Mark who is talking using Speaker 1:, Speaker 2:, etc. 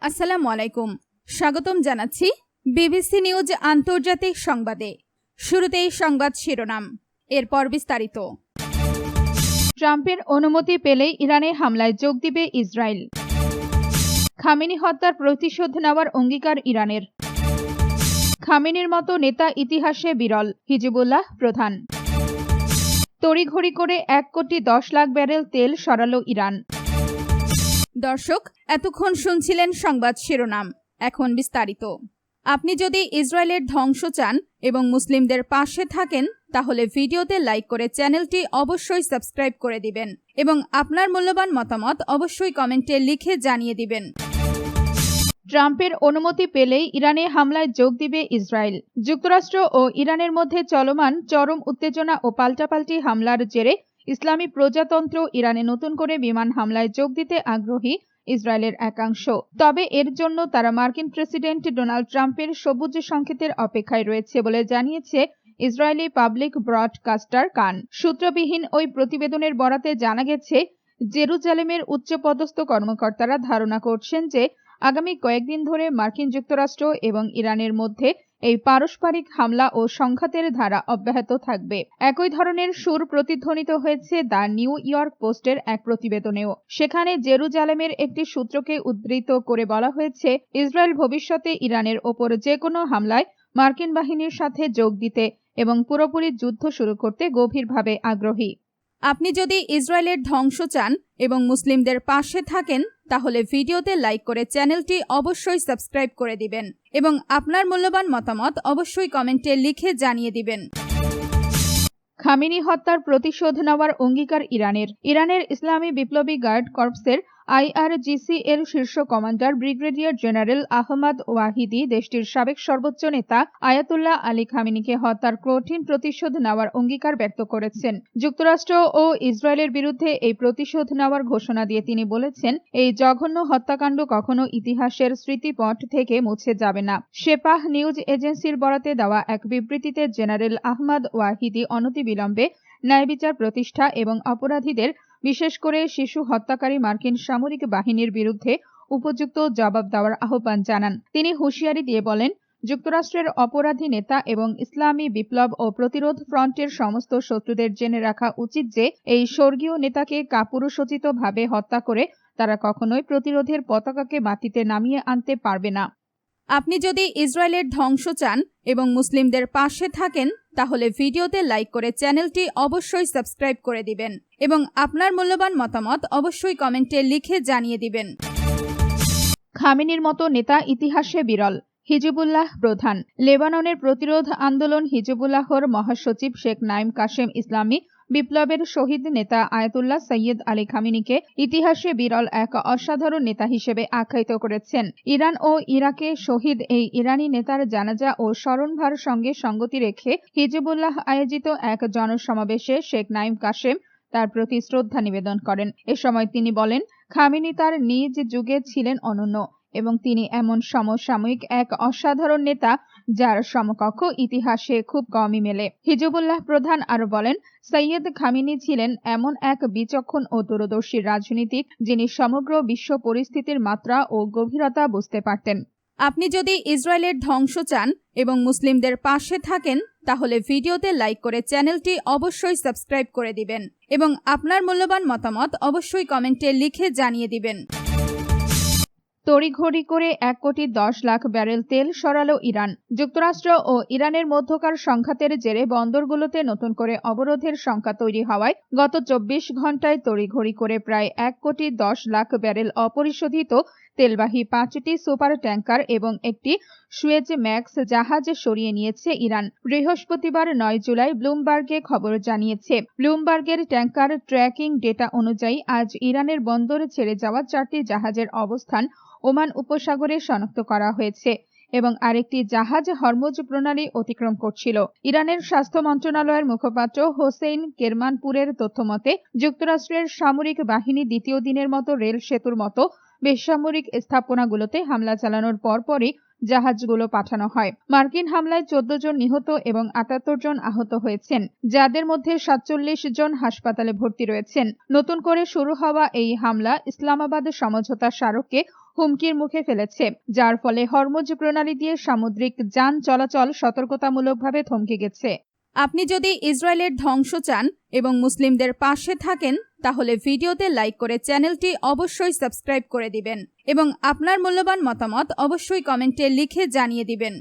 Speaker 1: আসসালামু আলাইকুম। স্বাগতম জানাচ্ছি বিবিসি নিউজ আন্তর্জাতিক সংবাদে। শুরুতেই সংবাদ শিরোনাম, এরপর বিস্তারিত। ট্রাম্পের অনুমতি পেলেই ইরানে হামলায় যোগ দিবে ইসরায়েল। খামেনি হত্যার প্রতিশোধ নেওয়ার অঙ্গীকার ইরানের। খামেনির মতো নেতা ইতিহাসে বিরল, হিজবুল্লাহ প্রধান। তড়িঘড়ি করে 1,10,00,000 ব্যারেল তেল সরালো ইরান। দর্শক, এতক্ষণ শুনছিলেন সংবাদ শিরোনাম, এখন বিস্তারিত। আপনি যদি ইসরায়েলের ধ্বংস চান এবং মুসলিমদের পাশে থাকেন, তাহলে ভিডিওতে লাইক করে চ্যানেলটি অবশ্যই সাবস্ক্রাইব করে দিবেন এবং আপনার মূল্যবান মতামত অবশ্যই কমেন্টে লিখে জানিয়ে দিবেন। ট্রাম্পের অনুমতি পেলেই ইরানে হামলায় যোগ দিবে ইসরায়েল। যুক্তরাষ্ট্র ও ইরানের মধ্যে চলমান চরম উত্তেজনা ও পাল্টাপাল্টি হামলার জেরে ইসলামী প্রজাতন্ত্র ইরানে নতুন করে বিমান হামলায় যোগ দিতে আগ্রহী ইসরায়েলের একাংশ। তবে এর জন্য তারা মার্কিন প্রেসিডেন্ট ডোনাল্ড ট্রাম্পের সবুজ সংকেতের অপেক্ষায় রয়েছে বলে জানিয়েছে ইসরায়েলি পাবলিক ব্রডকাস্টার কান। সূত্রবিহীন ওই প্রতিবেদনের বরাতে জানা গেছে, জেরুজালেমের উচ্চপদস্থ কর্মকর্তারা ধারণা করছেন যে আগামী কয়েকদিন ধরে মার্কিন যুক্তরাষ্ট্র এবং ইরানের মধ্যে এই পারস্পরিক হামলা ও সংঘাতের ধারা অব্যাহত থাকবে। একই ধরনের সুর প্রতিধ্বনিত হয়েছে দ্য নিউ ইয়র্ক পোস্টের এক প্রতিবেদনেও। সেখানে জেরুজালেমের একটি সূত্রকে উদ্ধৃত করে বলা হয়েছে, ইসরায়েল ভবিষ্যতে ইরানের ওপর যে কোনো হামলায় মার্কিন বাহিনীর সাথে যোগ দিতে এবং পুরোপুরি যুদ্ধ শুরু করতে গভীরভাবে আগ্রহী। আপনি যদি ইসরায়েলের ধ্বংস চান এবং মুসলিমদের পাশে থাকেন, তাহলে ভিডিওতে লাইক করে চ্যানেলটি অবশ্যই সাবস্ক্রাইব করে দিবেন এবং আপনার মূল্যবান মতামত অবশ্যই কমেন্টে লিখে জানিয়ে দিবেন। খামেনি হত্যার প্রতিশোধ নেওয়ার অঙ্গীকার ইরানের। ইরানের ইসলামী বিপ্লবী গার্ড কর্পসের IRGC এর শীর্ষ commander brigadier general Ahmad Vahidi দেশটির সাবেক সর্বোচ্চ নেতা আয়াতুল্লাহ আলী খামেনিকে হত্যার কঠিন প্রতিশোধ নেওয়ার অঙ্গীকার ব্যক্ত করেছেন। যুক্তরাষ্ট্র ও ইসরায়েলের বিরুদ্ধে এই প্রতিশোধ নেওয়ার ঘোষণা দিয়ে তিনি বলেছেন, এই জঘন্য হত্যাকাণ্ড কখনো ইতিহাসের স্মৃতিপট থেকে মুছে যাবে না। সেপাহ নিউজ এজেন্সির বরাতে দেওয়া এক বিবৃতিতে জেনারেল আহমদ ওয়াহিদি অনতিবিলম্বে ন্যায়বিচার প্রতিষ্ঠা এবং অপরাধীদের, বিশেষ করে শিশু হত্যাকারী মার্কিন সামরিক বাহিনীর বিরুদ্ধে উপযুক্ত জবাব দেওয়ার আহ্বান জানান। তিনি হুঁশিয়ারি দিয়ে বলেন, যুক্তরাষ্ট্রের অপরাধী নেতা এবং ইসলামী বিপ্লব ও প্রতিরোধ ফ্রন্টের সমস্ত শত্রুদের জেনে রাখা উচিত যে এই স্বর্গীয় নেতাকে কাপুরুষোচিতভাবে হত্যা করে তারা কখনোই প্রতিরোধের পতাকাকে মাটিতে নামিয়ে আনতে পারবে না। আপনি যদি ইসরায়েলের ধ্বংস চান এবং মুসলিমদের পাশে থাকেন, তাহলে ভিডিওতে লাইক করে চ্যানেলটি অবশ্যই সাবস্ক্রাইব করে দিবেন এবং আপনার মূল্যবান মতামত অবশ্যই কমেন্টে লিখে জানিয়ে দিবেন। খামেনির মতো নেতা ইতিহাসে বিরল, হিজবুল্লাহ প্রধান। লেবাননের প্রতিরোধ আন্দোলন হিজবুল্লাহর মহাসচিব শেখ নাইম কাশেম ইসলামী বিপ্লবের শহীদ নেতা আয়াতুল্লাহ সৈয়দ আলী খামেনিকে ইতিহাসে বিরল এক অসাধারণ নেতা হিসেবে আখ্যায়িত করেছেন। ইরান ও ইরাকে শহীদ এই ইরানি নেতার জানাজা ও স্মরণভার সঙ্গে সঙ্গতি রেখে হিজবুল্লাহ আয়োজিত এক জনসমাবেশে শেখ নাইম কাশেম তার প্রতি শ্রদ্ধা নিবেদন করেন। এ সময় তিনি বলেন, খামেনি তার নিজ যুগে ছিলেন অনন্য এবং তিনি এমন সমসাময়িক এক অসাধারণ নেতা যার সমকক্ষ ইতিহাসে খুব কমই মেলে। হিজবুল্লাহ প্রধান আরো বলেন, সৈয়দ খামেনি ছিলেন এমন এক বিচক্ষণ ও দূরদর্শী রাজনীতিক যিনি সমগ্র বিশ্ব পরিস্থিতির মাত্রা ও গভীরতা বুঝতে পারতেন। আপনি যদি ইসরায়েলের ধ্বংস চান এবং মুসলিমদের পাশে থাকেন, তাহলে ভিডিওতে লাইক করে চ্যানেলটি অবশ্যই সাবস্ক্রাইব করে দিবেন এবং আপনার মূল্যবান মতামত অবশ্যই কমেন্টে লিখে জানিয়ে দিবেন। তড়িঘড়ি করে 1,10,00,000 ব্যারেল তেল সরালো ইরান। যুক্তরাষ্ট্র ও ইরানের মধ্যকার সংঘাতের জেরে বন্দরগুলোতে নতুন করে অবরোধের শঙ্কা তৈরি হওয়ায় গত 24 ঘন্টায় তড়িঘড়ি করে প্রায় 1,10,00,000 ব্যারেল অপরিশোধিত তেলবাহী 5টি সুপার ট্যাঙ্কার এবং একটি সুয়েজ ম্যাক্স জাহাজ সরিয়ে নিয়েছে ইরান। বৃহস্পতিবার 9 জুলাই ব্লুমবার্গে খবর জানিয়েছে। ব্লুমবার্গের ট্যাঙ্কার ট্র্যাকিং ডেটা অনুযায়ী আজ ইরানের বন্দর ছেড়ে যাওয়া 4টি জাহাজের অবস্থান ওমান উপসাগরে শনাক্ত করা হয়েছে এবং আরেকটি জাহাজ হরমুজ প্রণালী অতিক্রম করছিল। ইরানের স্বাস্থ্য মন্ত্রণালয়ের মুখপাত্র হোসেইন কেরমানপুরের তথ্যমতে, যুক্তরাষ্ট্রের সামরিক বাহিনী দ্বিতীয় দিনের মতো রেল সেতুর মতো বেসামরিক স্থাপনাগুলোতে হামলা চালানোর পরপরই জাহাজগুলো পাঠানো হয়। মার্কিন হামলায় 14 জন নিহত এবং 78 জন আহত হয়েছেন, যাদের মধ্যে 47 জন হাসপাতালে ভর্তি রয়েছেন। নতুন করে শুরু হওয়া এই হামলা ইসলামাবাদ সমঝোতা স্মারককে হুমকির মুখে ফেলেছে, যার ফলে হরমুজ প্রণালী দিয়ে সামুদ্রিক যান চলাচল সতর্কতামূলকভাবে থমকে গেছে। আপনি যদি ইসরায়েলের ধ্বংস চান এবং মুসলিমদের পাশে থাকেন, তাহলে ভিডিওতে লাইক করে চ্যানেলটি অবশ্যই সাবস্ক্রাইব করে দিবেন এবং আপনার মূল্যবান মতামত অবশ্যই কমেন্টে লিখে জানিয়ে দিবেন।